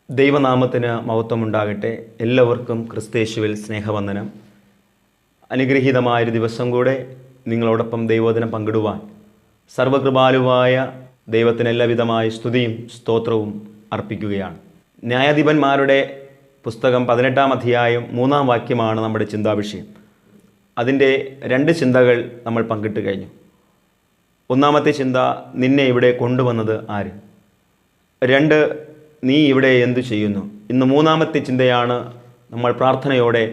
ദൈവനാമത്തിന് മഹത്വമുണ്ടാകട്ടെ. എല്ലാവർക്കും ക്രിസ്തയേശുവിൽ സ്നേഹവന്ദനം. അനുഗ്രഹീതമായൊരു ദിവസം കൂടെ നിങ്ങളോടൊപ്പം ദൈവവചനം പങ്കിടുവാൻ സർവകൃപാലുവായ ദൈവത്തിന് എല്ലാവിധമായ സ്തുതിയും സ്തോത്രവും അർപ്പിക്കുകയാണ്. ന്യായാധിപന്മാരുടെ പുസ്തകം 18-ാം അധ്യായം 3-ാം വാക്യമാണ് നമ്മുടെ ചിന്താവിഷയം. അതിൻ്റെ 2 ചിന്തകൾ നമ്മൾ പങ്കിട്ട് കഴിഞ്ഞു. ഒന്നാമത്തെ ചിന്ത, നിന്നെ ഇവിടെ കൊണ്ടുവന്നത് ആര്? 2, നീ ഇവിടെ എന്തു ചെയ്യുന്നു? ഇന്ന് 3-ാമത്തെ ചിന്തയാണ് നമ്മൾ പ്രാർത്ഥനയോടെ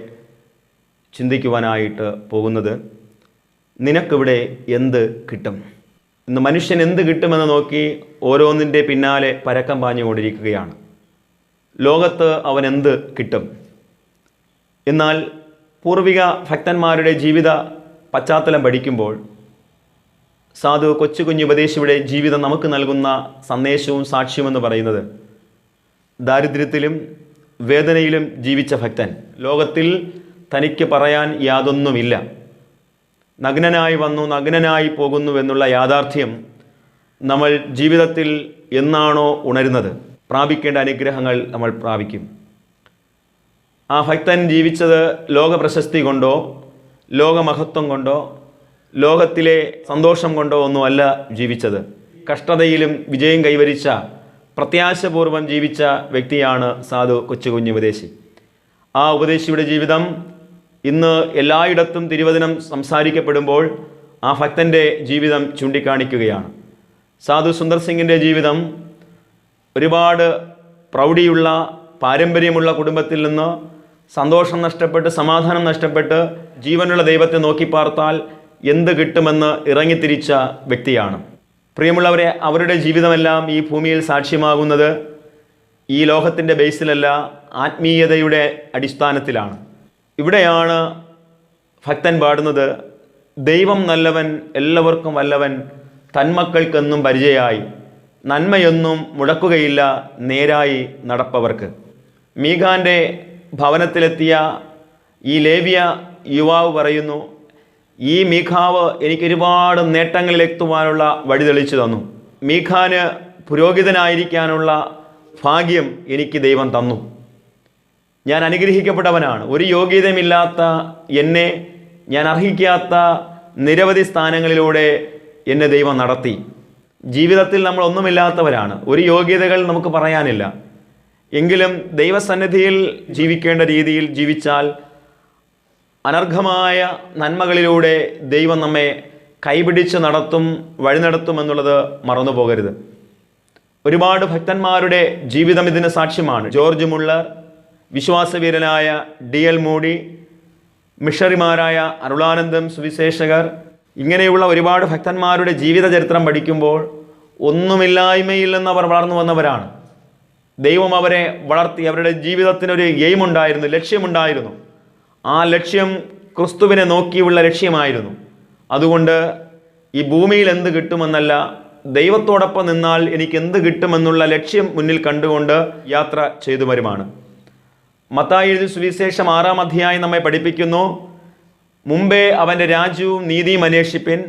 ചിന്തിക്കുവാനായിട്ട് പോകുന്നത്. നിനക്കിവിടെ എന്ത് കിട്ടും? ഇന്ന് മനുഷ്യൻ എന്ത് കിട്ടുമെന്ന് നോക്കി ഓരോന്നിൻ്റെ പിന്നാലെ പരക്കം പാഞ്ഞുകൊണ്ടിരിക്കുകയാണ്. ലോകത്ത് അവൻ എന്ത് കിട്ടും? എന്നാൽ പൂർവിക ഭക്തന്മാരുടെ ജീവിത പശ്ചാത്തലം പഠിക്കുമ്പോൾ സാധു കൊച്ചു കുഞ്ഞു ഉപദേശിയുടെ ജീവിതം നമുക്ക് നൽകുന്ന സന്ദേശവും സാക്ഷ്യമെന്ന് പറയുന്നത്, ദാരിദ്ര്യത്തിലും വേദനയിലും ജീവിച്ച ഭക്തൻ ലോകത്തിൽ തനിക്ക് പറയാൻ യാതൊന്നുമില്ല, നഗ്നനായി വന്നു നഗ്നനായി പോകുന്നു എന്നുള്ള യാഥാർത്ഥ്യം നമ്മൾ ജീവിതത്തിൽ എന്നാണോ ഉണരുന്നത്, പ്രാപിക്കേണ്ട അനുഗ്രഹങ്ങൾ നമ്മൾ പ്രാപിക്കും. ആ ഭക്തൻ ജീവിച്ചത് ലോകപ്രശസ്തി കൊണ്ടോ ലോകമഹത്വം കൊണ്ടോ ലോകത്തിലെ സന്തോഷം കൊണ്ടോ ഒന്നുമല്ല ജീവിച്ചത്. കഷ്ടതയിലും വിജയം കൈവരിച്ച പ്രത്യാശപൂർവം ജീവിച്ച വ്യക്തിയാണ് സാധു കൊച്ചുകുഞ്ഞ് ഉപദേശി. ആ ഉപദേശിയുടെ ജീവിതം ഇന്ന് എല്ലായിടത്തും തിരുവചനം സംസാരിക്കപ്പെടുമ്പോൾ ആ ഭക്തൻ്റെ ജീവിതം ചൂണ്ടിക്കാണിക്കുകയാണ്. സാധു സുന്ദർ സിംഗിൻ്റെ ജീവിതം ഒരുപാട് പ്രൗഢിയുള്ള പാരമ്പര്യമുള്ള കുടുംബത്തിൽ നിന്ന് സന്തോഷം നഷ്ടപ്പെട്ട് സമാധാനം നഷ്ടപ്പെട്ട് ജീവനുള്ള ദൈവത്തെ നോക്കി പാർത്താൽ എന്ത് കിട്ടുമെന്ന് ഇറങ്ങിത്തിരിച്ച വ്യക്തിയാണ്. പ്രിയമുള്ളവരെ, അവരുടെ ജീവിതമെല്ലാം ഈ ഭൂമിയിൽ സാക്ഷ്യമാകുന്നത് ഈ ലോകത്തിൻ്റെ ബേസിലല്ല, ആത്മീയതയുടെ അടിസ്ഥാനത്തിലാണ്. ഇവിടെയാണ് ഭക്തൻ പാടുന്നത്, ദൈവം നല്ലവൻ, എല്ലാവർക്കും വല്ലവൻ, തന്മക്കൾക്കെന്നും പരിചയമായി, നന്മയൊന്നും മുടക്കുകയില്ല നേരായി നടപ്പവർക്ക്. മീഖാൻ്റെ ഭവനത്തിലെത്തിയ ഈ ലേവ്യ യുവാവ് പറയുന്നു, ഈ മീഖാവ് എനിക്ക് ഒരുപാട് നേട്ടങ്ങളിലെത്തുവാനുള്ള വഴി തെളിച്ചു തന്നു. മീഖാന് പുരോഹിതനായിരിക്കാനുള്ള ഭാഗ്യം എനിക്ക് ദൈവം തന്നു. ഞാൻ അനുഗ്രഹിക്കപ്പെട്ടവനാണ്. ഒരു യോഗ്യതയുമില്ലാത്ത എന്നെ, ഞാൻ അർഹിക്കാത്ത നിരവധി സ്ഥാനങ്ങളിലൂടെ എന്നെ ദൈവം നടത്തി. ജീവിതത്തിൽ നമ്മൾ ഒന്നുമില്ലാത്തവരാണ്, ഒരു യോഗ്യതകൾ നമുക്ക് പറയാനില്ല. എങ്കിലും ദൈവസന്നിധിയിൽ ജീവിക്കേണ്ട രീതിയിൽ ജീവിച്ചാൽ അനർഘമായ നന്മകളിലൂടെ ദൈവം നമ്മെ കൈപിടിച്ച് നടത്തും, വഴി നടത്തുമെന്നുള്ളത് മറന്നു പോകരുത്. ഒരുപാട് ഭക്തന്മാരുടെ ജീവിതം ഇതിന് സാക്ഷ്യമാണ്. ജോർജ് മുള്ളർ, വിശ്വാസവീരനായ DL മൂഡി, മിഷണറിമാരായ അരുളാനന്ദം സുവിശേഷകർ, ഇങ്ങനെയുള്ള ഒരുപാട് ഭക്തന്മാരുടെ ജീവിത ചരിത്രം പഠിക്കുമ്പോൾ ഒന്നുമില്ലായ്മയിൽ നിന്ന് അവർ വളർന്നു വന്നവരാണ്. ദൈവം അവരെ വളർത്തി. അവരുടെ ജീവിതത്തിനൊരു എയിമുണ്ടായിരുന്നു, ലക്ഷ്യമുണ്ടായിരുന്നു. ആ ലക്ഷ്യം ക്രിസ്തുവിനെ നോക്കിയുള്ള ലക്ഷ്യമായിരുന്നു. അതുകൊണ്ട് ഈ ഭൂമിയിൽ എന്ത് കിട്ടുമെന്നല്ല, ദൈവത്തോടൊപ്പം നിന്നാൽ എനിക്ക് എന്ത് കിട്ടുമെന്നുള്ള ലക്ഷ്യം മുന്നിൽ കണ്ടുകൊണ്ട് യാത്ര ചെയ്തു വരുമാണ്. മത്തായി എഴുതിയ സുവിശേഷം 6-ാം അധ്യായം നമ്മെ പഠിപ്പിക്കുന്നു, മുമ്പേ അവൻ്റെ രാജ്യവും നീതിയും അന്വേഷിപ്പിൻ,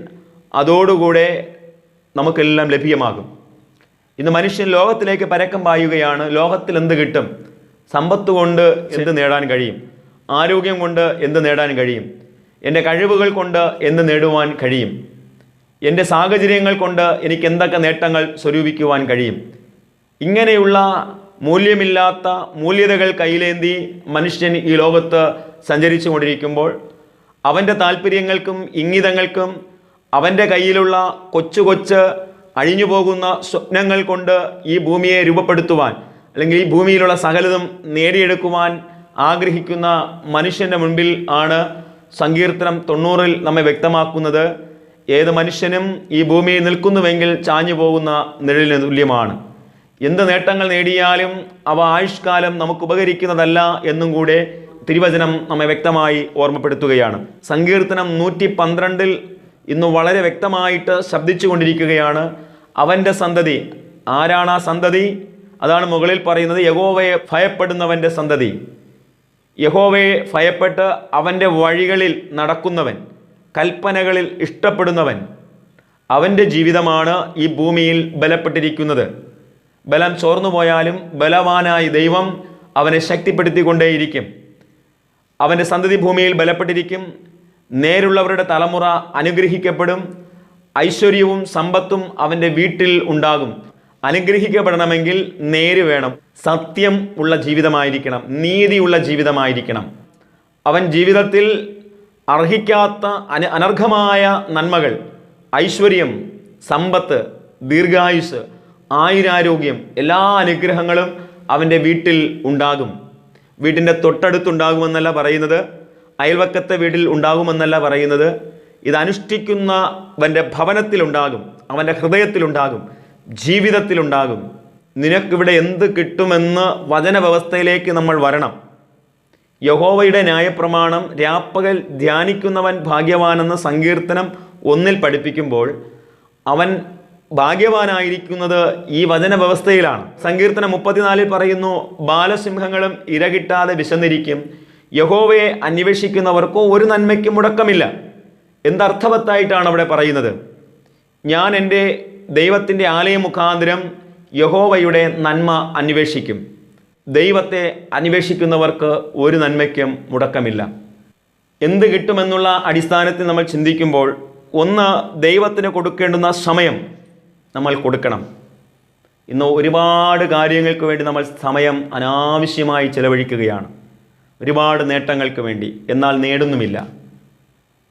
അതോടുകൂടെ നമുക്കെല്ലാം ലഭ്യമാകും. ഇന്ന് മനുഷ്യൻ ലോകത്തിലേക്ക് പരക്കം പായുകയാണ്. ലോകത്തിൽ എന്ത് കിട്ടും? സമ്പത്ത് കൊണ്ട് എന്ത് നേടാൻ കഴിയും? ആരോഗ്യം കൊണ്ട് എന്ത് നേടാൻ കഴിയും? എൻ്റെ കഴിവുകൾ കൊണ്ട് എന്ത് നേടുവാൻ കഴിയും? എൻ്റെ സാഹചര്യങ്ങൾ കൊണ്ട് എനിക്ക് എന്തൊക്കെ നേട്ടങ്ങൾ സ്വരൂപിക്കുവാൻ കഴിയും? ഇങ്ങനെയുള്ള മൂല്യമില്ലാത്ത മൂല്യതകൾ കയ്യിലേന്തി മനുഷ്യൻ ഈ ലോകത്ത് സഞ്ചരിച്ചു കൊണ്ടിരിക്കുമ്പോൾ അവൻ്റെ താല്പര്യങ്ങൾക്കും ഇംഗിതങ്ങൾക്കും അവൻ്റെ കയ്യിലുള്ള കൊച്ചു കൊച്ച് അഴിഞ്ഞു പോകുന്ന സ്വപ്നങ്ങൾ കൊണ്ട് ഈ ഭൂമിയെ രൂപപ്പെടുത്തുവാൻ, അല്ലെങ്കിൽ ഈ ഭൂമിയിലുള്ള സകലതും നേടിയെടുക്കുവാൻ ആഗ്രഹിക്കുന്ന മനുഷ്യൻ്റെ മുൻപിൽ ആണ് സങ്കീർത്തനം 90-ൽ നമ്മെ വ്യക്തമാക്കുന്നത്, ഏത് മനുഷ്യനും ഈ ഭൂമിയിൽ നിൽക്കുന്നുവെങ്കിൽ ചാഞ്ഞു പോകുന്ന നിഴലിന് തുല്യമാണ്. എന്ത് നേട്ടങ്ങൾ നേടിയാലും അവ ആയുഷ്കാലം നമുക്ക് ഉപകരിക്കുന്നതല്ല എന്നും കൂടെ തിരുവചനം നമ്മെ വ്യക്തമായി ഓർമ്മപ്പെടുത്തുകയാണ്. സങ്കീർത്തനം 112-ൽ ഇന്ന് വളരെ വ്യക്തമായിട്ട് ശബ്ദിച്ചു കൊണ്ടിരിക്കുകയാണ്, അവൻ്റെ സന്തതി. ആരാണ് ആ സന്തതി? അതാണ് മുകളിൽ പറയുന്നത്, യഹോവയെ ഭയപ്പെടുന്നവൻ്റെ സന്തതി. യഹോവയെ ഭയപ്പെട്ട് അവൻ്റെ വഴികളിൽ നടക്കുന്നവൻ, കൽപ്പനകളിൽ ഇഷ്ടപ്പെടുന്നവൻ, അവൻ്റെ ജീവിതമാണ് ഈ ഭൂമിയിൽ ബലപ്പെട്ടിരിക്കുന്നത്. ബലം ചോർന്നു പോയാലും ബലവാനായി ദൈവം അവനെ ശക്തിപ്പെടുത്തിക്കൊണ്ടേയിരിക്കും. അവൻ്റെ സന്തതി ഭൂമിയിൽ ബലപ്പെട്ടിരിക്കും. നേരുള്ളവരുടെ തലമുറ അനുഗ്രഹിക്കപ്പെടും. ഐശ്വര്യവും സമ്പത്തും അവൻ്റെ വീട്ടിൽ ഉണ്ടാകും. അനുഗ്രഹിക്കപ്പെടണമെങ്കിൽ നേര് വേണം, സത്യം ഉള്ള ജീവിതമായിരിക്കണം, നീതിയുള്ള ജീവിതമായിരിക്കണം. അവൻ ജീവിതത്തിൽ അർഹിക്കാത്ത അനർഘമായ നന്മകൾ, ഐശ്വര്യം, സമ്പത്ത്, ദീർഘായുസ്, ആയുരാരോഗ്യം, എല്ലാ അനുഗ്രഹങ്ങളും അവൻ്റെ വീട്ടിൽ ഉണ്ടാകും. വീട്ടിൻ്റെ തൊട്ടടുത്തുണ്ടാകുമെന്നല്ല പറയുന്നത്, അയൽവക്കത്തെ വീട്ടിൽ ഉണ്ടാകുമെന്നല്ല പറയുന്നത്. ഇത് അനുഷ്ഠിക്കുന്നവൻ്റെ ഭവനത്തിലുണ്ടാകും, അവൻ്റെ ഹൃദയത്തിലുണ്ടാകും, ജീവിതത്തിലുണ്ടാകും. നിനക്കിവിടെ എന്ത് കിട്ടുമെന്ന് വചനവ്യവസ്ഥയിലേക്ക് നമ്മൾ വരണം. യഹോവയുടെ ന്യായപ്രമാണം രാപ്പകൽ ധ്യാനിക്കുന്നവൻ ഭാഗ്യവാനെന്ന് സങ്കീർത്തനം 1 പഠിപ്പിക്കുമ്പോൾ അവൻ ഭാഗ്യവാനായിരിക്കുന്നത് ഈ വചനവ്യവസ്ഥയിലാണ്. സങ്കീർത്തനം 34 പറയുന്നു, ബാലസിംഹങ്ങളും ഇരകിട്ടാതെ വിശന്നിരിക്കും, യഹോവയെ അന്വേഷിക്കുന്നവർക്കോ ഒരു നന്മയ്ക്കും മുടക്കമില്ല. എന്തർത്ഥവത്തായിട്ടാണ് അവിടെ പറയുന്നത്? ഞാൻ എൻ്റെ ദൈവത്തിൻ്റെ ആലയം മുഖാന്തരം യഹോവയുടെ നന്മ അന്വേഷിക്കും. ദൈവത്തെ അന്വേഷിക്കുന്നവർക്ക് ഒരു നന്മയ്ക്കും മുടക്കമില്ല. എന്ത് കിട്ടുമെന്നുള്ള അടിസ്ഥാനത്തിൽ നമ്മൾ ചിന്തിക്കുമ്പോൾ, ഒന്ന്, ദൈവത്തിന് കൊടുക്കേണ്ടുന്ന സമയം നമ്മൾ കൊടുക്കണം. ഇന്ന് ഒരുപാട് കാര്യങ്ങൾക്ക് വേണ്ടി നമ്മൾ സമയം അനാവശ്യമായി ചെലവഴിക്കുകയാണ്, ഒരുപാട് നേട്ടങ്ങൾക്ക് വേണ്ടി. എന്നാൽ നേടുന്നുമില്ല.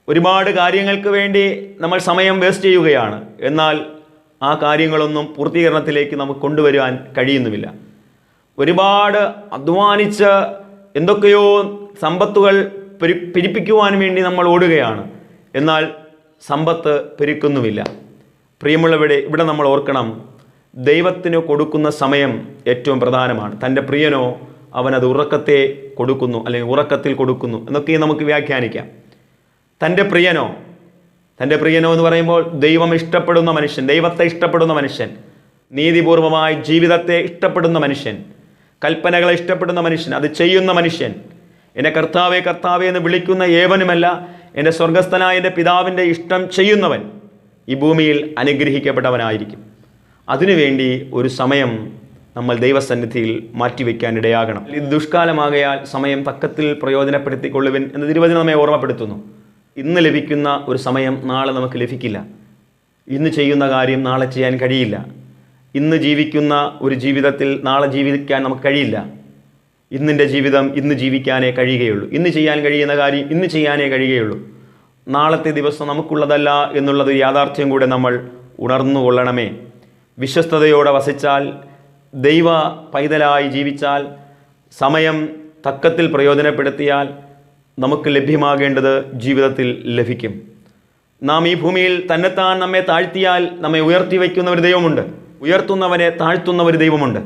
ഒരുപാട് കാര്യങ്ങൾക്ക് വേണ്ടി നമ്മൾ സമയം വേസ്റ്റ് ചെയ്യുകയാണ്, എന്നാൽ ആ കാര്യങ്ങളൊന്നും പൂർത്തീകരണത്തിലേക്ക് നമുക്ക് കൊണ്ടുവരുവാൻ കഴിയുന്നുമില്ല. ഒരുപാട് അധ്വാനിച്ച് എന്തൊക്കെയോ സമ്പത്തുകൾ പെരുപ്പിക്കുവാൻ വേണ്ടി നമ്മൾ ഓടുകയാണ്, എന്നാൽ സമ്പത്ത് പെരുക്കുന്നുമില്ല. പ്രിയമുള്ളവരെ, ഇവിടെ നമ്മൾ ഓർക്കണം, ദൈവത്തിന് കൊടുക്കുന്ന സമയം ഏറ്റവും പ്രധാനമാണ്. തൻ്റെ പ്രിയനോ അവനത് ഉറക്കത്തെ കൊടുക്കുന്നു, അല്ലെങ്കിൽ ഉറക്കത്തിൽ കൊടുക്കുന്നു എന്നൊക്കെ നമുക്ക് വ്യാഖ്യാനിക്കാം. തൻ്റെ പ്രിയനോ എന്ന് പറയുമ്പോൾ ദൈവം ഇഷ്ടപ്പെടുന്ന മനുഷ്യൻ, ദൈവത്തെ ഇഷ്ടപ്പെടുന്ന മനുഷ്യൻ, നീതിപൂർവമായ ജീവിതത്തെ ഇഷ്ടപ്പെടുന്ന മനുഷ്യൻ, കൽപ്പനകളെ ഇഷ്ടപ്പെടുന്ന മനുഷ്യൻ, അത് ചെയ്യുന്ന മനുഷ്യൻ, എന്നെ കർത്താവേ കർത്താവേ എന്ന് വിളിക്കുന്ന ഏവനുമല്ല, എൻ്റെ സ്വർഗസ്ഥനായ എൻ്റെ പിതാവിൻ്റെ ഇഷ്ടം ചെയ്യുന്നവൻ ഈ ഭൂമിയിൽ അനുഗ്രഹിക്കപ്പെട്ടവനായിരിക്കും. അതിനുവേണ്ടി ഒരു സമയം നമ്മൾ ദൈവസന്നിധിയിൽ മാറ്റിവെക്കാൻ ഇടയാകണം. ഇത് ദുഷ്കാലമാകയാൽ സമയം തക്കത്തിൽ പ്രയോജനപ്പെടുത്തിക്കൊള്ളുവിൻ എന്ന് തിരുവചനം നമ്മെ ഓർമ്മപ്പെടുത്തുന്നു. ഇന്ന് ലഭിക്കുന്ന ഒരു സമയം നാളെ നമുക്ക് ലഭിക്കില്ല. ഇന്ന് ചെയ്യുന്ന കാര്യം നാളെ ചെയ്യാൻ കഴിയില്ല. ഇന്ന് ജീവിക്കുന്ന ഒരു ജീവിതത്തിൽ നാളെ ജീവിക്കാൻ നമുക്ക് കഴിയില്ല. ഇന്നിൻ്റെ ജീവിതം ഇന്ന് ജീവിക്കാനേ കഴിയുകയുള്ളൂ. ഇന്ന് ചെയ്യാൻ കഴിയുന്ന കാര്യം ഇന്ന് ചെയ്യാനേ കഴിയുകയുള്ളൂ. നാളത്തെ ദിവസം നമുക്കുള്ളതല്ല എന്നുള്ളത് യാഥാർത്ഥ്യം കൂടെ നമ്മൾ ഉണർന്നുകൊള്ളണമേ. വിശ്വസ്തയോടെ വസിച്ചാൽ, ദൈവ പൈതലായി ജീവിച്ചാൽ, സമയം തക്കത്തിൽ പ്രയോജനപ്പെടുത്തിയാൽ നമുക്ക് ലഭ്യമാകേണ്ടത് ജീവിതത്തിൽ ലഭിക്കും. നാം ഈ ഭൂമിയിൽ തന്നെത്താൻ നമ്മെ താഴ്ത്തിയാൽ നമ്മെ ഉയർത്തി വയ്ക്കുന്ന ഒരു ദൈവമുണ്ട്. ഉയർത്തുന്നവനെ താഴ്ത്തുന്ന ഒരു ദൈവമുണ്ട്.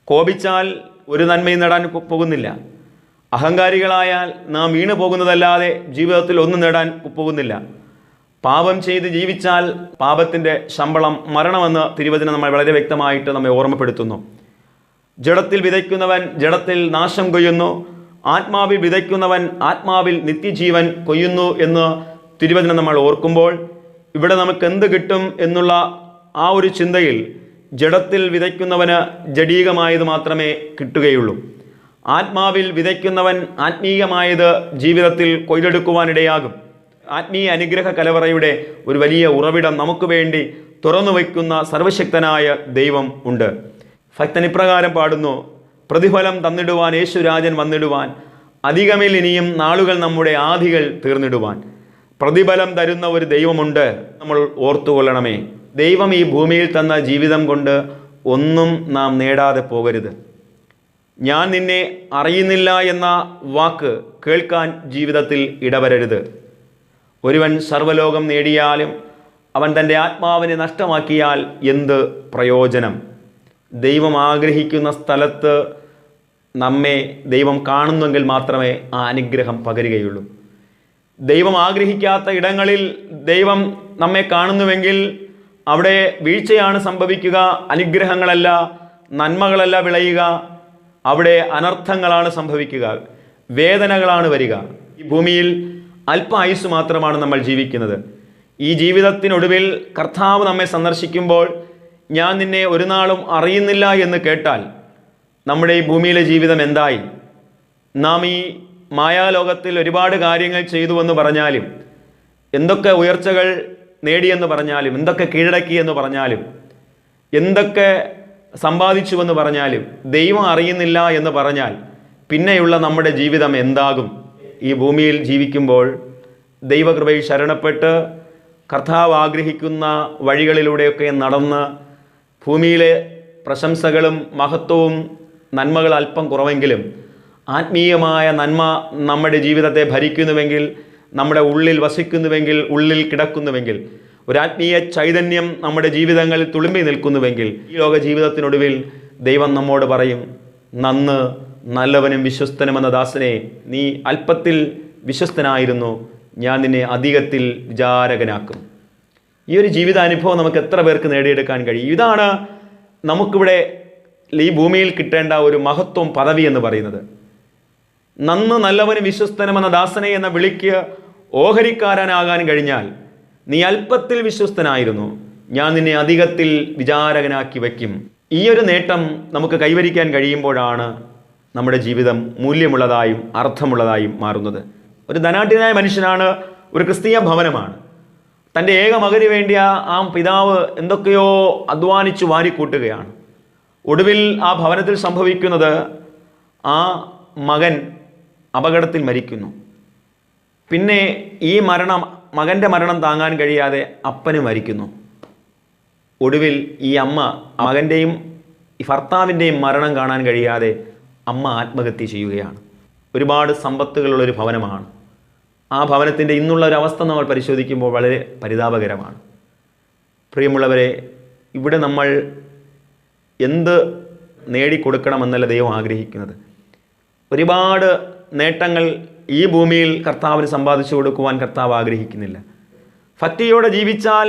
കോപിച്ചാൽ ഒരു നന്മയും നേടാൻ പോകുന്നില്ല. അഹങ്കാരികളായാൽ നാം വീണു പോകുന്നതല്ലാതെ ജീവിതത്തിൽ ഒന്നും നേടാൻ പോകുന്നില്ല. പാപം ചെയ്ത് ജീവിച്ചാൽ പാപത്തിൻ്റെ ശമ്പളം മരണമെന്ന് തിരുവചനം നമ്മൾ വളരെ വ്യക്തമായിട്ട് നമ്മെ ഓർമ്മപ്പെടുത്തുന്നു. ജഡത്തിൽ വിതയ്ക്കുന്നവൻ ജഡത്തിൽ നാശം കൊയ്യുന്നു, ആത്മാവിൽ വിതയ്ക്കുന്നവൻ ആത്മാവിൽ നിത്യജീവൻ കൊയ്യുന്നു എന്ന് തിരുവചനം നമ്മൾ ഓർക്കുമ്പോൾ, ഇവിടെ നമുക്ക് എന്ത് കിട്ടും എന്നുള്ള ആ ഒരു ചിന്തയിൽ ജഡത്തിൽ വിതയ്ക്കുന്നവന് ജഡീകമായത് മാത്രമേ കിട്ടുകയുള്ളൂ. ആത്മാവിൽ വിതയ്ക്കുന്നവൻ ആത്മീയമായത് ജീവിതത്തിൽ കൊയ്തെടുക്കുവാനിടയാകും. ആത്മീയ അനുഗ്രഹ കലവറയുടെ ഒരു വലിയ ഉറവിടം നമുക്ക് വേണ്ടി തുറന്നു വയ്ക്കുന്ന സർവശക്തനായ ദൈവം ഉണ്ട്. ഭക്തൻ ഇപ്രകാരം പാടുന്നു: പ്രതിഫലം തന്നിടുവാൻ യേശുരാജൻ വന്നിടുവാൻ, അധികമേൽ ഇനിയും നാളുകൾ നമ്മുടെ ആധികൾ തീർന്നിടുവാൻ. പ്രതിഫലം തരുന്ന ഒരു ദൈവമുണ്ട്, നമ്മൾ ഓർത്തുകൊള്ളണമേ. ദൈവം ഈ ഭൂമിയിൽ തന്ന ജീവിതം കൊണ്ട് ഒന്നും നാം നേടാതെ പോകരുത്. ഞാൻ നിന്നെ അറിയുന്നില്ല എന്ന വാക്ക് കേൾക്കാൻ ജീവിതത്തിൽ ഇടവരരുത്. ഒരുവൻ സർവ്വലോകം നേടിയാലും അവൻ തൻ്റെ ആത്മാവിനെ നഷ്ടമാക്കിയാൽ എന്ത് പ്രയോജനം? ദൈവം ആഗ്രഹിക്കുന്ന സ്ഥലത്ത് നമ്മെ ദൈവം കാണുന്നെങ്കിൽ മാത്രമേ ആ അനുഗ്രഹം പകരുകയുള്ളൂ. ദൈവം ആഗ്രഹിക്കാത്ത ഇടങ്ങളിൽ ദൈവം നമ്മെ കാണുന്നുവെങ്കിൽ അവിടെ വീഴ്ചയാണ് സംഭവിക്കുക. അനുഗ്രഹങ്ങളല്ല, നന്മകളല്ല വിളയുക. അവിടെ അനർത്ഥങ്ങളാണ് സംഭവിക്കുക, വേദനകളാണ് വരിക. ഈ ഭൂമിയിൽ അല്പ ആയുസ് മാത്രമാണ് നമ്മൾ ജീവിക്കുന്നത്. ഈ ജീവിതത്തിനൊടുവിൽ കർത്താവ് നമ്മെ സന്ദർശിക്കുമ്പോൾ ഞാൻ നിന്നെ ഒരു നാളും അറിയുന്നില്ല എന്ന് കേട്ടാൽ നമ്മുടെ ഈ ഭൂമിയിലെ ജീവിതം എന്തായി? നാം ഈ മായാലോകത്തിൽ ഒരുപാട് കാര്യങ്ങൾ ചെയ്തുവെന്ന് പറഞ്ഞാലും, എന്തൊക്കെ ഉയർച്ചകൾ നേടിയെന്ന് പറഞ്ഞാലും, എന്തൊക്കെ കീഴടക്കി എന്ന് പറഞ്ഞാലും, എന്തൊക്കെ സമ്പാദിച്ചുവെന്ന് പറഞ്ഞാലും, ദൈവം അറിയുന്നില്ല എന്ന് പറഞ്ഞാൽ പിന്നെയുള്ള നമ്മുടെ ജീവിതം എന്താകും? ഈ ഭൂമിയിൽ ജീവിക്കുമ്പോൾ ദൈവകൃപയിൽ ശരണപ്പെട്ട് കർത്താവ് ആഗ്രഹിക്കുന്ന വഴികളിലൂടെയൊക്കെ നടന്ന് ഭൂമിയിലെ പ്രശംസകളും മഹത്വവും നന്മകൾ അല്പം കുറവെങ്കിലും ആത്മീയമായ നന്മ നമ്മുടെ ജീവിതത്തെ ഭരിക്കുന്നുവെങ്കിൽ, നമ്മുടെ ഉള്ളിൽ വസിക്കുന്നുവെങ്കിൽ, ഉള്ളിൽ കിടക്കുന്നുവെങ്കിൽ, ഒരാത്മീയ ചൈതന്യം നമ്മുടെ ജീവിതങ്ങളിൽ തുളുമ്പി നിൽക്കുന്നുവെങ്കിൽ, ഈ ലോക ജീവിതത്തിനൊടുവിൽ ദൈവം നമ്മോട് പറയും, നന്ന് നല്ലവനും വിശ്വസ്തനുമെന്ന ദാസനെ, നീ അല്പത്തിൽ വിശ്വസ്തനായിരുന്നു, ഞാൻ നിന്നെ അധികത്തിൽ വിചാരകനാക്കും. ഈ ഒരു ജീവിതാനുഭവം നമുക്ക് എത്ര പേർക്ക് നേടിയെടുക്കാൻ കഴിയും? ഇതാണ് നമുക്കിവിടെ ഈ ഭൂമിയിൽ കിട്ടേണ്ട ഒരു മഹത്വം, പദവി എന്ന് പറയുന്നത്. നന്ന് നല്ലവനും വിശ്വസ്തനുമെന്ന ദാസനെ എന്ന വിളിക്ക് ഓഹരിക്കാരനാകാൻ കഴിഞ്ഞാൽ, നീ അല്പത്തിൽ വിശ്വസ്തനായിരുന്നു, ഞാൻ നിന്നെ അധികത്തിൽ വിചാരകനാക്കി വയ്ക്കും. ഈ ഒരു നേട്ടം നമുക്ക് കൈവരിക്കാൻ കഴിയുമ്പോഴാണ് നമ്മുടെ ജീവിതം മൂല്യമുള്ളതായും അർത്ഥമുള്ളതായും മാറുന്നത്. ഒരു ധനാഢ്യനായ മനുഷ്യനാണ്, ഒരു ക്രിസ്തീയ ഭവനമാണ്. തൻ്റെ ഏക മകന് വേണ്ടി ആ പിതാവ് എന്തൊക്കെയോ അധ്വാനിച്ചു വാരിക്കൂട്ടുകയാണ്. ഒടുവിൽ ആ ഭവനത്തിൽ സംഭവിക്കുന്നത്, ആ മകൻ അപകടത്തിൽ മരിക്കുന്നു. പിന്നെ ഈ മകൻ്റെ മരണം താങ്ങാൻ കഴിയാതെ അപ്പന് മരിക്കുന്നു. ഒടുവിൽ ഈ അമ്മ, മകൻ്റെയും ഈ ഭർത്താവിൻ്റെയും മരണം കാണാൻ കഴിയാതെ അമ്മ ആത്മഹത്യ ചെയ്യുകയാണ്. ഒരുപാട് സമ്പത്തുകളുള്ളൊരു ഭവനമാണ്. ആ ഭവനത്തിൻ്റെ ഇന്നുള്ള ഒരു അവസ്ഥ നമ്മൾ പരിശോധിക്കുമ്പോൾ വളരെ പരിതാപകരമാണ്. പ്രിയമുള്ളവരെ, ഇവിടെ നമ്മൾ എന്ത് നേടിക്കൊടുക്കണമെന്നല്ല ദൈവം ആഗ്രഹിക്കുന്നത്. ഒരുപാട് നേട്ടങ്ങൾ ഈ ഭൂമിയിൽ കർത്താവിന് സമ്പാദിച്ചു കൊടുക്കുവാൻ കർത്താവ് ആഗ്രഹിക്കുന്നില്ല. ഭക്തിയോടെ ജീവിച്ചാൽ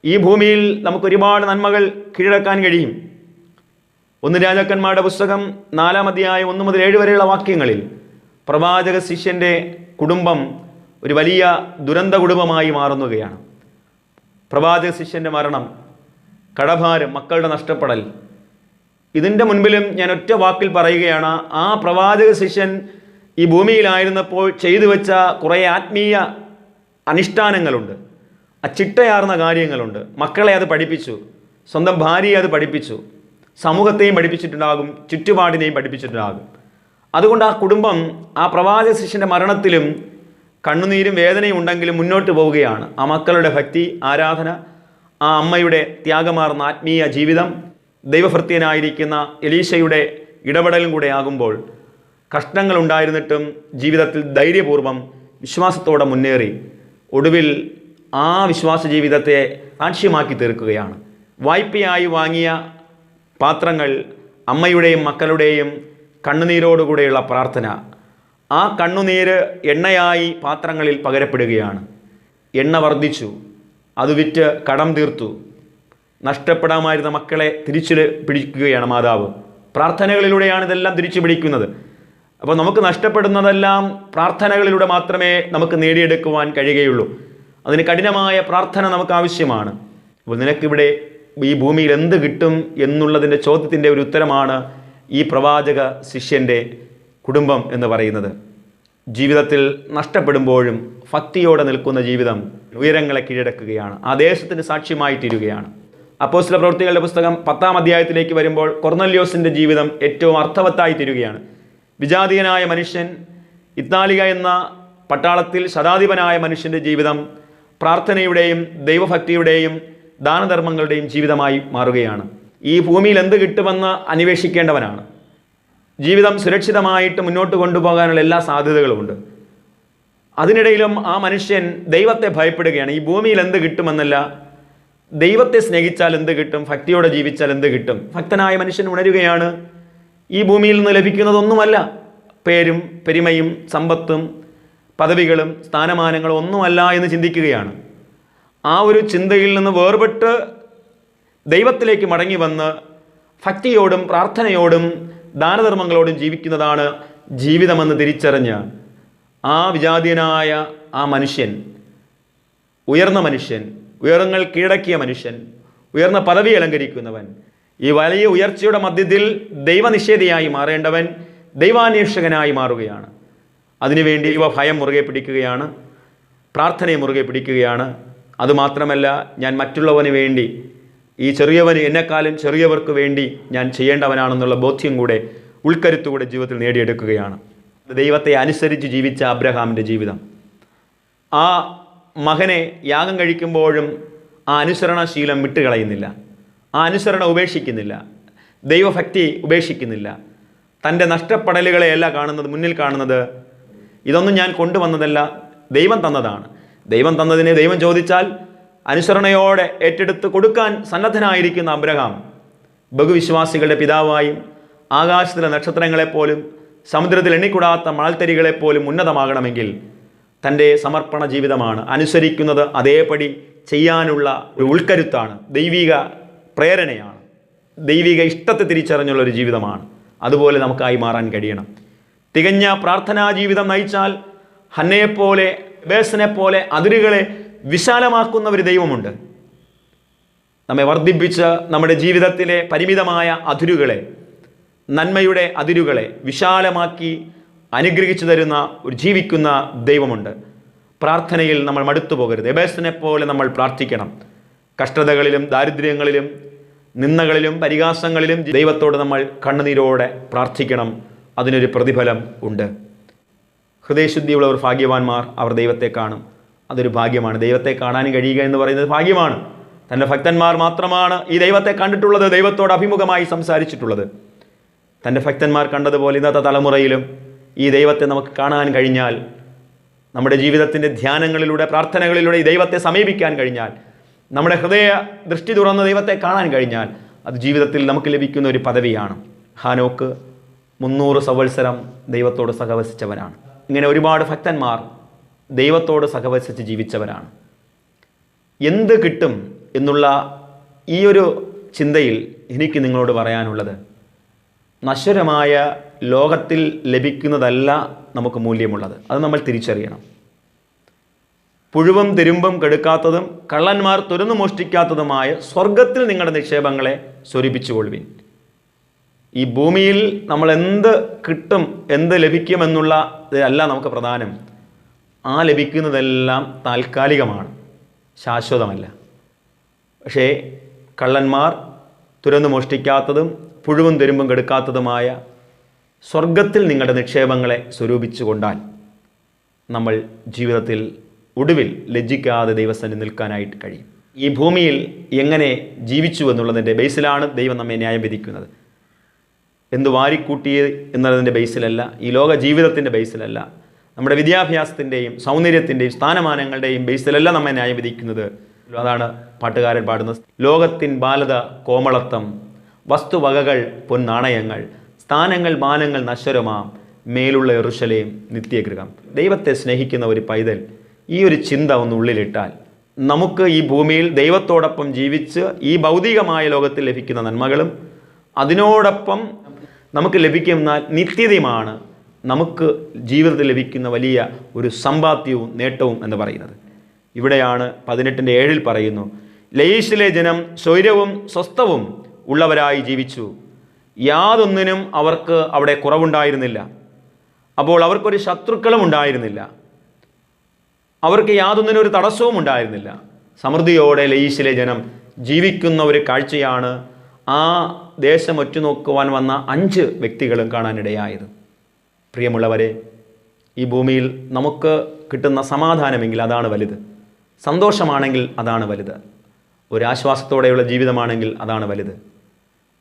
ഈ ഭൂമിയിൽ നമുക്കൊരുപാട് നന്മകൾ കീഴടക്കാൻ കഴിയും. 1 രാജാക്കന്മാരുടെ പുസ്തകം 4-ാം അധ്യായം 1 മുതൽ 7 വരെയുള്ള വാക്യങ്ങളിൽ പ്രവാചക ശിഷ്യൻ്റെ കുടുംബം ഒരു വലിയ ദുരന്ത കുടുംബമായി മാറുകയാണ്. പ്രവാചക ശിഷ്യൻ്റെ മരണം, കടഭാരം, മക്കളുടെ നഷ്ടപ്പെടൽ, ഇതിൻ്റെ മുൻപിലും ഞാൻ ഒറ്റ വാക്കിൽ പറയുകയാണ്, ആ പ്രവാചക ശിഷ്യൻ ഈ ഭൂമിയിലായിരുന്നപ്പോൾ ചെയ്തു വെച്ച കുറേ ആത്മീയ അനുഷ്ഠാനങ്ങളുണ്ട്, ചിട്ടയാർന്ന കാര്യങ്ങളുണ്ട്. മക്കളെ അത് പഠിപ്പിച്ചു, സ്വന്തം ഭാര്യയെ അത് പഠിപ്പിച്ചു, സമൂഹത്തെയും പഠിപ്പിച്ചിട്ടുണ്ടാകും, ചുറ്റുപാടിനെയും പഠിപ്പിച്ചിട്ടുണ്ടാകും. അതുകൊണ്ട് ആ കുടുംബം ആ പ്രവാചക ശിഷ്യൻ്റെ മരണത്തിലും കണ്ണുനീരും വേദനയും ഉണ്ടെങ്കിലും മുന്നോട്ട് പോവുകയാണ്. ആ മക്കളുടെ ഭക്തി, ആരാധന, ആ അമ്മയുടെ ത്യാഗമാർന്ന ആത്മീയ ജീവിതം, ദൈവഭൃത്യനായിരിക്കുന്ന എലീശയുടെ ഇടപെടലും കൂടെ ആകുമ്പോൾ കഷ്ടങ്ങൾ ഉണ്ടായിരുന്നിട്ടും ജീവിതത്തിൽ ധൈര്യപൂർവ്വം വിശ്വാസത്തോടെ മുന്നേറി ഒടുവിൽ ആ വിശ്വാസ ജീവിതത്തെ സാക്ഷ്യമാക്കി തീർക്കുകയാണ്. വായ്പയായി വാങ്ങിയ പാത്രങ്ങൾ, അമ്മയുടെയും മക്കളുടെയും കണ്ണുനീരോടുകൂടെയുള്ള പ്രാർത്ഥന, ആ കണ്ണുനീര് എണ്ണയായി പാത്രങ്ങളിൽ പകരപ്പെടുകയാണ്. എണ്ണ വർദ്ധിച്ചു, അത് വിറ്റ് കടം തീർത്തു. നഷ്ടപ്പെടാമായിരുന്ന മക്കളെ തിരിച്ചു പിടിക്കുകയാണ് മാതാവ്. പ്രാർത്ഥനകളിലൂടെയാണ് ഇതെല്ലാം തിരിച്ചു പിടിക്കുന്നത്. അപ്പോൾ നമുക്ക് നഷ്ടപ്പെടുന്നതെല്ലാം പ്രാർത്ഥനകളിലൂടെ മാത്രമേ നമുക്ക് നേടിയെടുക്കുവാൻ കഴിയുകയുള്ളൂ. അതിന് കഠിനമായ പ്രാർത്ഥന നമുക്ക് ആവശ്യമാണ്. അപ്പോൾ നിനക്കിവിടെ ഈ ഭൂമിയിൽ എന്ത് കിട്ടും എന്നുള്ളതിൻ്റെ ചോദ്യത്തിൻ്റെ ഒരു ഉത്തരമാണ് ഈ പ്രവാചക ശിഷ്യൻ്റെ കുടുംബം എന്ന് പറയുന്നത്. ജീവിതത്തിൽ നഷ്ടപ്പെടുമ്പോഴും ഭക്തിയോടെ നിൽക്കുന്ന ജീവിതം ഉയരങ്ങളെ കീഴടക്കുകയാണ്, ആ ദേശത്തിന് സാക്ഷ്യമായി തീരുകയാണ്. അപ്പോസ്തല പ്രവൃത്തികളുടെ പുസ്തകം 10-ാം അധ്യായത്തിലേക്ക് വരുമ്പോൾ കൊർന്നല്യോസിൻ്റെ ജീവിതം ഏറ്റവും അർത്ഥവത്തായി തീരുകയാണ്. വിജാതീയനായ മനുഷ്യൻ, ഇത്താലിക എന്ന പട്ടാളത്തിൽ ശതാധിപനായ മനുഷ്യൻ്റെ ജീവിതം പ്രാർത്ഥനയുടെയും ദൈവഭക്തിയുടെയും ദാനധർമ്മങ്ങളുടെയും ജീവിതമായി മാറുകയാണ്. ഈ ഭൂമിയിൽ എന്ത് കിട്ടുമെന്ന് അന്വേഷിക്കേണ്ടവനാണ്. ജീവിതം സുരക്ഷിതമായിട്ട് മുന്നോട്ട് കൊണ്ടുപോകാനുള്ള എല്ലാ സാധ്യതകളുമുണ്ട്. അതിനിടയിലും ആ മനുഷ്യൻ ദൈവത്തെ ഭയപ്പെടുകയാണ്. ഈ ഭൂമിയിൽ എന്ത് കിട്ടുമെന്നല്ല, ദൈവത്തെ സ്നേഹിച്ചാൽ എന്ത് കിട്ടും, ഭക്തിയോടെ ജീവിച്ചാൽ എന്ത് കിട്ടും. ഭക്തനായ മനുഷ്യൻ ഉണരുകയാണ്, ഈ ഭൂമിയിൽ നിന്ന് ലഭിക്കുന്നതൊന്നുമല്ല പേരും പെരുമയും സമ്പത്തും പദവികളും സ്ഥാനമാനങ്ങളും ഒന്നുമല്ല എന്ന് ചിന്തിക്കുകയാണ്. ആ ഒരു ചിന്തയിൽ നിന്ന് വേർപെട്ട് ദൈവത്തിലേക്ക് മടങ്ങി വന്ന് ഭക്തിയോടും പ്രാർത്ഥനയോടും ദാനധർമ്മങ്ങളോടും ജീവിക്കുന്നതാണ് ജീവിതമെന്ന് തിരിച്ചറിഞ്ഞ് ആ വിജാതീയനായ ആ മനുഷ്യൻ, ഉയർന്ന മനുഷ്യൻ, ഉയരങ്ങൾ കീഴടക്കിയ മനുഷ്യൻ, ഉയർന്ന പദവി അലങ്കരിക്കുന്നവൻ, ഈ വലിയ ഉയർച്ചയുടെ മധ്യത്തിൽ ദൈവനിഷേധിയായി മാറേണ്ടവൻ ദൈവാന്വേഷകനായി മാറുകയാണ്. അതിനുവേണ്ടി ഭയം മുറുകെ പിടിക്കുകയാണ്, പ്രാർത്ഥനയെ മുറുകെ പിടിക്കുകയാണ്. അതുമാത്രമല്ല, ഞാൻ മറ്റുള്ളവന് വേണ്ടി, ഈ ചെറിയവന് എന്നെക്കാളും ചെറിയവർക്ക് വേണ്ടി ഞാൻ ചെയ്യേണ്ടവനാണെന്നുള്ള ബോധ്യം കൂടെ, ഉൾക്കരുത്തുകൂടെ ജീവിതത്തിൽ നേടിയെടുക്കുകയാണ്. ദൈവത്തെ അനുസരിച്ച് ജീവിച്ച അബ്രഹാമിൻ്റെ ജീവിതം, ആ മകനെ യാഗം കഴിക്കുമ്പോഴും ആ അനുസരണശീലം വിട്ടുകളയുന്നില്ല, ആ അനുസരണം ഉപേക്ഷിക്കുന്നില്ല, ദൈവഭക്തി ഉപേക്ഷിക്കുന്നില്ല. തൻ്റെ നഷ്ടപ്പെടലുകളെയല്ല കാണുന്നത്, മുന്നിൽ കാണുന്നത് ഇതൊന്നും ഞാൻ കൊണ്ടുവന്നതല്ല, ദൈവം തന്നതാണ്. ദൈവം തന്നതിനെ ദൈവം ചോദിച്ചാൽ അനുസരണയോടെ ഏറ്റെടുത്ത് കൊടുക്കാൻ സന്നദ്ധനായിരിക്കുന്ന അബ്രഹാം ബഹുവിശ്വാസികളുടെ പിതാവായും ആകാശത്തിലെ നക്ഷത്രങ്ങളെപ്പോലും സമുദ്രത്തിൽ എണ്ണിക്കൂടാത്ത മണൽത്തരികളെപ്പോലും ഉന്നതമാകണമെങ്കിൽ തൻ്റെ സമർപ്പണ ജീവിതമാണ്. അനുസരിക്കുന്നത് അതേപടി ചെയ്യാനുള്ള ഒരു ഉൾക്കരുത്താണ്, ദൈവിക പ്രേരണയാണ്, ദൈവിക ഇഷ്ടത്തെ തിരിച്ചറിഞ്ഞുള്ളൊരു ജീവിതമാണ്. അതുപോലെ നമുക്കായി മാറാൻ കഴിയണം. തികഞ്ഞ പ്രാർത്ഥനാ ജീവിതം നയിച്ചാൽ ഹന്നയെപ്പോലെ, ബേസിനെപ്പോലെ അതിരുകളെ വിശാലമാക്കുന്ന ഒരു ദൈവമുണ്ട്. നമ്മെ വർദ്ധിപ്പിച്ച് നമ്മുടെ ജീവിതത്തിലെ പരിമിതമായ അതിരുകളെ, നന്മയുടെ അതിരുകളെ വിശാലമാക്കി അനുഗ്രഹിച്ചു തരുന്ന ഒരു ജീവിക്കുന്ന ദൈവമുണ്ട്. പ്രാർത്ഥനയിൽ നമ്മൾ മടുത്തു പോകരുത്. എബേസിനെ പോലെ നമ്മൾ പ്രാർത്ഥിക്കണം. കഷ്ടതകളിലും ദാരിദ്ര്യങ്ങളിലും നിന്ദകളിലും പരിഹാസങ്ങളിലും ദൈവത്തോട് നമ്മൾ കണ്ണുനീരോടെ പ്രാർത്ഥിക്കണം. അതിനൊരു പ്രതിഫലം ഉണ്ട്. ഹൃദയശുദ്ധിയുള്ളവർ ഭാഗ്യവാന്മാർ, അവർ ദൈവത്തെ കാണും. അതൊരു ഭാഗ്യമാണ്. ദൈവത്തെ കാണാൻ കഴിയുക എന്ന് പറയുന്നത് ഭാഗ്യമാണ്. തൻ്റെ ഭക്തന്മാർ മാത്രമാണ് ഈ ദൈവത്തെ കണ്ടിട്ടുള്ളത്, ദൈവത്തോട് അഭിമുഖമായി സംസാരിച്ചിട്ടുള്ളത്. തൻ്റെ ഭക്തന്മാർ കണ്ടതുപോലെ ഇന്നത്തെ തലമുറയിലും ഈ ദൈവത്തെ നമുക്ക് കാണാൻ കഴിഞ്ഞാൽ, നമ്മുടെ ജീവിതത്തിൻ്റെ ധ്യാനങ്ങളിലൂടെ, പ്രാർത്ഥനകളിലൂടെ ഈ ദൈവത്തെ സമീപിക്കാൻ കഴിഞ്ഞാൽ, നമ്മുടെ ഹൃദയ ദൃഷ്ടി തുറന്ന് ദൈവത്തെ കാണാൻ കഴിഞ്ഞാൽ, അത് ജീവിതത്തിൽ നമുക്ക് ലഭിക്കുന്ന ഒരു പദവിയാണ്. ഹാനോക്ക് 300 സംവത്സരം ദൈവത്തോട് സഹവസിച്ചവനാണ്. ഇങ്ങനെ ഒരുപാട് ഭക്തന്മാർ ദൈവത്തോട് സഹവസിച്ച് ജീവിച്ചവരാണ്. എന്ത് കിട്ടും എന്നുള്ള ഈ ഒരു ചിന്തയിൽ എനിക്ക് നിങ്ങളോട് പറയാനുള്ളത്, നശ്വരമായ ലോകത്തിൽ ലഭിക്കുന്നതല്ല നമുക്ക് മൂല്യമുള്ളത്. അത് നമ്മൾ തിരിച്ചറിയണം. പുഴുവും തിരുമ്പും കെടുക്കാത്തതും കള്ളന്മാർ തുരന്നു മോഷ്ടിക്കാത്തതുമായ സ്വർഗത്തിൽ നിങ്ങളുടെ നിക്ഷേപങ്ങളെ സ്വരൂപിച്ചുകൊള്ളുവിൻ. ഈ ഭൂമിയിൽ നമ്മൾ എന്ത് കിട്ടും, എന്ത് ലഭിക്കുമെന്നുള്ള അല്ല നമുക്ക് പ്രധാനം. ആ ലഭിക്കുന്നതെല്ലാം താൽക്കാലികമാണ്, ശാശ്വതമല്ല. പക്ഷേ കള്ളന്മാർ തുരന്നു മോഷ്ടിക്കാത്തതും പുഴുവും തിരുമ്പും കെടുക്കാത്തതുമായ സ്വർഗത്തിൽ നിങ്ങളുടെ നിക്ഷേപങ്ങളെ സ്വരൂപിച്ചു കൊണ്ടാൽ നമ്മൾ ജീവിതത്തിൽ ഒടുവിൽ ലജ്ജിക്കാതെ ദൈവസന്നിധിയിൽ നിൽക്കാനായിട്ട് കഴിയും. ഈ ഭൂമിയിൽ എങ്ങനെ ജീവിച്ചു എന്നുള്ളതിൻ്റെ ബേസിലാണ് ദൈവം നമ്മെ ന്യായം വിധിക്കുന്നത്. എന്ത് വാരിക്കൂട്ടിയ എന്നതിൻ്റെ ബേസിലല്ല, ഈ ലോക ജീവിതത്തിൻ്റെ ബേസിലല്ല, നമ്മുടെ വിദ്യാഭ്യാസത്തിൻ്റെയും സൗന്ദര്യത്തിൻ്റെയും സ്ഥാനമാനങ്ങളുടെയും ബേസിലല്ല നമ്മെ ന്യായം വിധിക്കുന്നത്. അതാണ് പാട്ടുകാരൻ പാടുന്നത്. ലോകത്തിൻ ബാലത കോമളത്വം, വസ്തുവകകൾ പൊന്നാണയങ്ങൾ, സ്ഥാനങ്ങൾ മാനങ്ങൾ നശ്വരമാം, മേലുള്ള യെരൂശലേം നിത്യഗൃഹം. ദൈവത്തെ സ്നേഹിക്കുന്ന ഒരു പൈതൽ ഈ ഒരു ചിന്ത ഒന്ന് ഉള്ളിലിട്ടാൽ, നമുക്ക് ഈ ഭൂമിയിൽ ദൈവത്തോടൊപ്പം ജീവിച്ച് ഈ ഭൗതികമായ ലോകത്തിൽ ലഭിക്കുന്ന നന്മകളും അതിനോടൊപ്പം നമുക്ക് ലഭിക്കുന്ന നിത്യതയുമാണ് നമുക്ക് ജീവിതത്തിൽ ലഭിക്കുന്ന വലിയ ഒരു സമ്പാദ്യവും നേട്ടവും എന്ന് പറയുന്നത്. ഇവിടെയാണ് 18:7 പറയുന്നു, ലയീഷിലെ ജനം സ്വൈരവും സ്വസ്ഥവും ഉള്ളവരായി ജീവിച്ചു, യാതൊന്നിനും അവർക്ക് അവിടെ കുറവുണ്ടായിരുന്നില്ല. അപ്പോൾ അവർക്കൊരു ശത്രുക്കളും ഉണ്ടായിരുന്നില്ല, അവർക്ക് യാതൊന്നിനും ഒരു തടസ്സവും ഉണ്ടായിരുന്നില്ല. സമൃദ്ധിയോടെ ലയീഷിലെ ജനം ജീവിക്കുന്ന ഒരു കാഴ്ചയാണ് ആ ദേശം ഒറ്റുനോക്കുവാൻ വന്ന 5 വ്യക്തികളും കാണാനിടയായത്. പ്രിയമുള്ളവരെ, ഈ ഭൂമിയിൽ നമുക്ക് കിട്ടുന്ന സമാധാനമെങ്കിൽ അതാണ് വലുത്, സന്തോഷമാണെങ്കിൽ അതാണ് വലുത്, ഒരാശ്വാസത്തോടെയുള്ള ജീവിതമാണെങ്കിൽ അതാണ് വലുത്.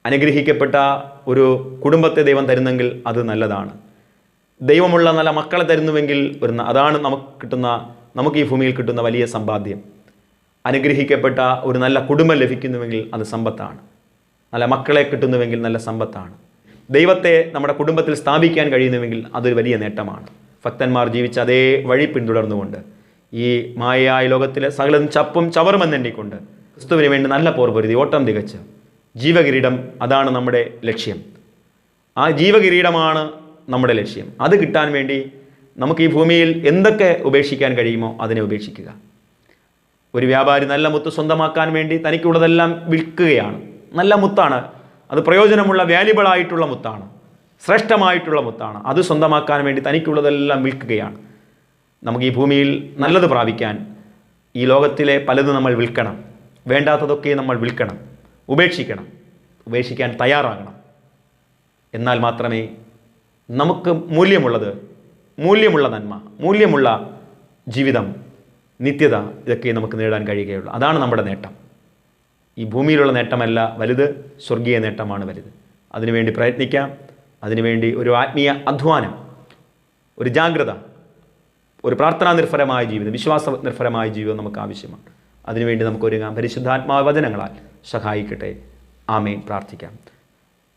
അനുഗ്രഹിക്കപ്പെട്ട ഒരു കുടുംബത്തെ ദൈവം തരുന്നെങ്കിൽ അത് നല്ലതാണ്. ദൈവമുള്ള നല്ല മക്കളെ തരുന്നുവെങ്കിൽ അതാണ് നമുക്ക് ഈ ഭൂമിയിൽ കിട്ടുന്ന വലിയ സമ്പാദ്യം. അനുഗ്രഹിക്കപ്പെട്ട ഒരു നല്ല കുടുംബം ലഭിക്കുന്നുവെങ്കിൽ അത് സമ്പത്താണ്. നല്ല മക്കളെ കിട്ടുന്നുവെങ്കിൽ നല്ല സമ്പത്താണ്. ദൈവത്തെ നമ്മുടെ കുടുംബത്തിൽ സ്ഥാപിക്കാൻ കഴിയുന്നുവെങ്കിൽ അതൊരു വലിയ നേട്ടമാണ്. ഭക്തന്മാർ ജീവിച്ച അതേ വഴി പിന്തുടർന്നുകൊണ്ട് ഈ മായയായ ലോകത്തിലെ സകലതും ചപ്പും ചവറുമെന്നെണ്ണിക്കൊണ്ട് ക്രിസ്തുവിന് വേണ്ടി നല്ല പോർപൊരുതി ഓട്ടം തികച്ച് ജീവകിരീടം, അതാണ് നമ്മുടെ ലക്ഷ്യം. ആ ജീവകിരീടമാണ് നമ്മുടെ ലക്ഷ്യം. അത് കിട്ടാൻ വേണ്ടി നമുക്ക് ഈ ഭൂമിയിൽ എന്തൊക്കെ ഉപേക്ഷിക്കാൻ കഴിയുമോ അതിനെ ഉപേക്ഷിക്കുക. ഒരു വ്യാപാരി നല്ല മുത്ത് സ്വന്തമാക്കാൻ വേണ്ടി തനിക്കുള്ളതെല്ലാം വിൽക്കുകയാണ്. നല്ല മുത്താണ്, അത് പ്രയോജനമുള്ള വാല്യുബിൾ ആയിട്ടുള്ള മുത്താണ്, ശ്രേഷ്ഠമായിട്ടുള്ള മുത്താണ്. അത് സ്വന്തമാക്കാൻ വേണ്ടി തനിക്കുള്ളതെല്ലാം വിൽക്കുകയാണ്. നമുക്ക് ഈ ഭൂമിയിൽ നല്ലത് പ്രാപിക്കാൻ ഈ ലോകത്തിലെ പലതും നമ്മൾ വിൽക്കണം. വേണ്ടാത്തതൊക്കെ നമ്മൾ വിൽക്കണം, ഉപേക്ഷിക്കാൻ തയ്യാറാകണം. എന്നാൽ മാത്രമേ നമുക്ക് മൂല്യമുള്ള നന്മ, മൂല്യമുള്ള ജീവിതം, നിത്യത ഇതൊക്കെ നമുക്ക് നേടാൻ കഴിയുകയുള്ളൂ. അതാണ് നമ്മുടെ നേട്ടം. ഈ ഭൂമിയിലുള്ള നേട്ടമല്ല വലുത്, സ്വർഗീയ നേട്ടമാണ് വലുത്. അതിനുവേണ്ടി പ്രയത്നിക്കാം. അതിനുവേണ്ടി ഒരു ആത്മീയ അധ്വാനം, ഒരു ജാഗ്രത, ഒരു പ്രാർത്ഥനാ നിർഭരമായ ജീവിതം, വിശ്വാസ നിർഭരമായ ജീവിതം നമുക്ക് ആവശ്യമാണ്. അതിനുവേണ്ടി നമുക്ക് ഒരുങ്ങാം. പരിശുദ്ധാത്മാ വചനങ്ങളാൽ സഹായിക്കട്ടെ. ആമേൻ. പ്രാർത്ഥിക്കാം.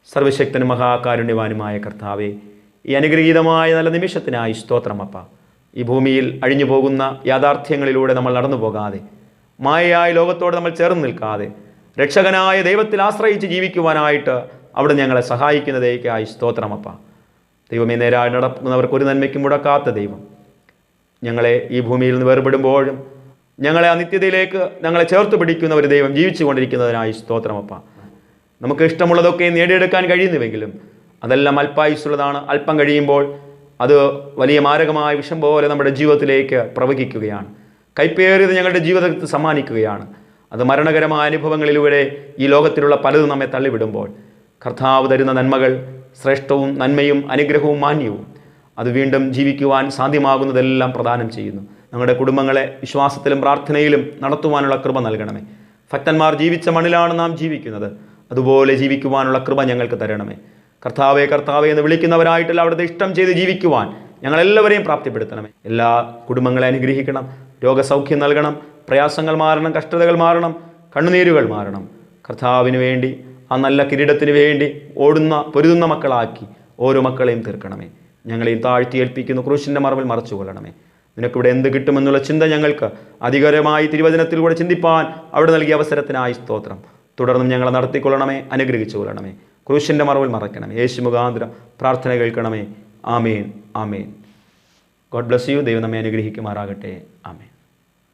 സർവശക്തനും മഹാകാരുണ്യവാനുമായ കർത്താവേ, ഈ അനുഗ്രഹീതമായ നല്ല നിമിഷത്തിനായി സ്തോത്രമപ്പ. ഈ ഭൂമിയിൽ അഴിഞ്ഞു പോകുന്ന യാഥാർത്ഥ്യങ്ങളിലൂടെ നമ്മൾ നടന്നു പോകാതെ, മായയായ ലോകത്തോട് നമ്മൾ ചേർന്ന് നിൽക്കാതെ, രക്ഷകനായ ദൈവത്തിൽ ആശ്രയിച്ച് ജീവിക്കുവാനായിട്ട് അവിടെ ഞങ്ങളെ സഹായിക്കുന്നതേക്കായി സ്തോത്രമപ്പ. ദൈവമേ, നേരായി നടക്കുന്നവർക്ക് ഒരു നന്മയ്ക്കും മുടക്കാത്ത ദൈവം, ഞങ്ങളെ ഈ ഭൂമിയിൽ നിന്ന് വേർപെടുമ്പോഴും ഞങ്ങളെ ആ നിത്യതയിലേക്ക് ഞങ്ങളെ ചേർത്ത് പിടിക്കുന്ന ഒരു ദൈവം ജീവിച്ചു കൊണ്ടിരിക്കുന്നതിനായി സ്തോത്രമപ്പ. നമുക്ക് ഇഷ്ടമുള്ളതൊക്കെ നേടിയെടുക്കാൻ കഴിയുന്നുവെങ്കിലും അതെല്ലാം അല്പായുസ്സുള്ളതാണ്. അല്പം കഴിയുമ്പോൾ അത് വലിയ മാരകമായ വിഷം പോലെ നമ്മുടെ ജീവിതത്തിലേക്ക് പ്രവഹിക്കുകയാണ്. കൈപ്പേറിയത് ഞങ്ങളുടെ ജീവിതത്തിൽ സമ്മാനിക്കുകയാണ്. അത് മരണകരമായ അനുഭവങ്ങളിലൂടെ ഈ ലോകത്തിലുള്ള പലതും നമ്മെ തള്ളിവിടുമ്പോൾ കർത്താവ് തരുന്ന നന്മകൾ, ശ്രേഷ്ഠവും നന്മയും അനുഗ്രഹവും മാന്യവും, അത് വീണ്ടും ജീവിക്കുവാൻ സാധ്യമാകുന്നതെല്ലാം പ്രദാനം ചെയ്യുന്നു. ഞങ്ങളുടെ കുടുംബങ്ങളെ വിശ്വാസത്തിലും പ്രാർത്ഥനയിലും നടത്തുവാനുള്ള കൃപ നൽകണമേ. ഭക്തന്മാർ ജീവിച്ച മണ്ണിലാണ് നാം ജീവിക്കുന്നത്. അതുപോലെ ജീവിക്കുവാനുള്ള കൃപ ഞങ്ങൾക്ക് തരണമേ. കർത്താവേ കർത്താവേ എന്ന് വിളിക്കുന്നവരായിട്ടല്ല, അവിടുത്തെ ഇഷ്ടം ചെയ്ത് ജീവിക്കുവാൻ ഞങ്ങളെല്ലാവരെയും പ്രാപ്തിപ്പെടുത്തണമേ. എല്ലാ കുടുംബങ്ങളെ അനുഗ്രഹിക്കണം. രോഗസൗഖ്യം നൽകണം. പ്രയാസങ്ങൾ മാറണം, കഷ്ടതകൾ മാറണം, കണ്ണുനീരുകൾ മാറണം. കർത്താവിന് വേണ്ടി, ആ നല്ല കിരീടത്തിന് വേണ്ടി പൊരുതുന്ന മക്കളാക്കി ഓരോ മക്കളെയും തീർക്കണമേ. ഞങ്ങളെയും താഴ്ത്തി ഏൽപ്പിക്കുന്നു. ക്രൂശിൻ്റെ മറവിൽ മറച്ചു കൊള്ളണമേ. നിനക്കിവിടെ എന്ത് കിട്ടുമെന്നുള്ള ചിന്ത ഞങ്ങൾക്ക് അധികാരമായി തിരുവചനത്തിലൂടെ ചിന്തിപ്പാൻ അവിടെ നൽകിയ അവസരത്തിനായി സ്തോത്രം. തുടർന്നും ഞങ്ങളെ നടത്തിക്കൊള്ളണമേ, അനുഗ്രഹിച്ചു കൊള്ളണമേ. ക്രൂശിൻ്റെ മറവിൽ മറയ്ക്കണമേ. യേശു മുഖാന്തരം പ്രാർത്ഥന കേൾക്കണമേ. ആമേൻ, ആമേൻ. God bless you. ദൈവം നമ്മെ അനുഗ്രഹിക്കുമാറാകട്ടെ. ആമേൻ.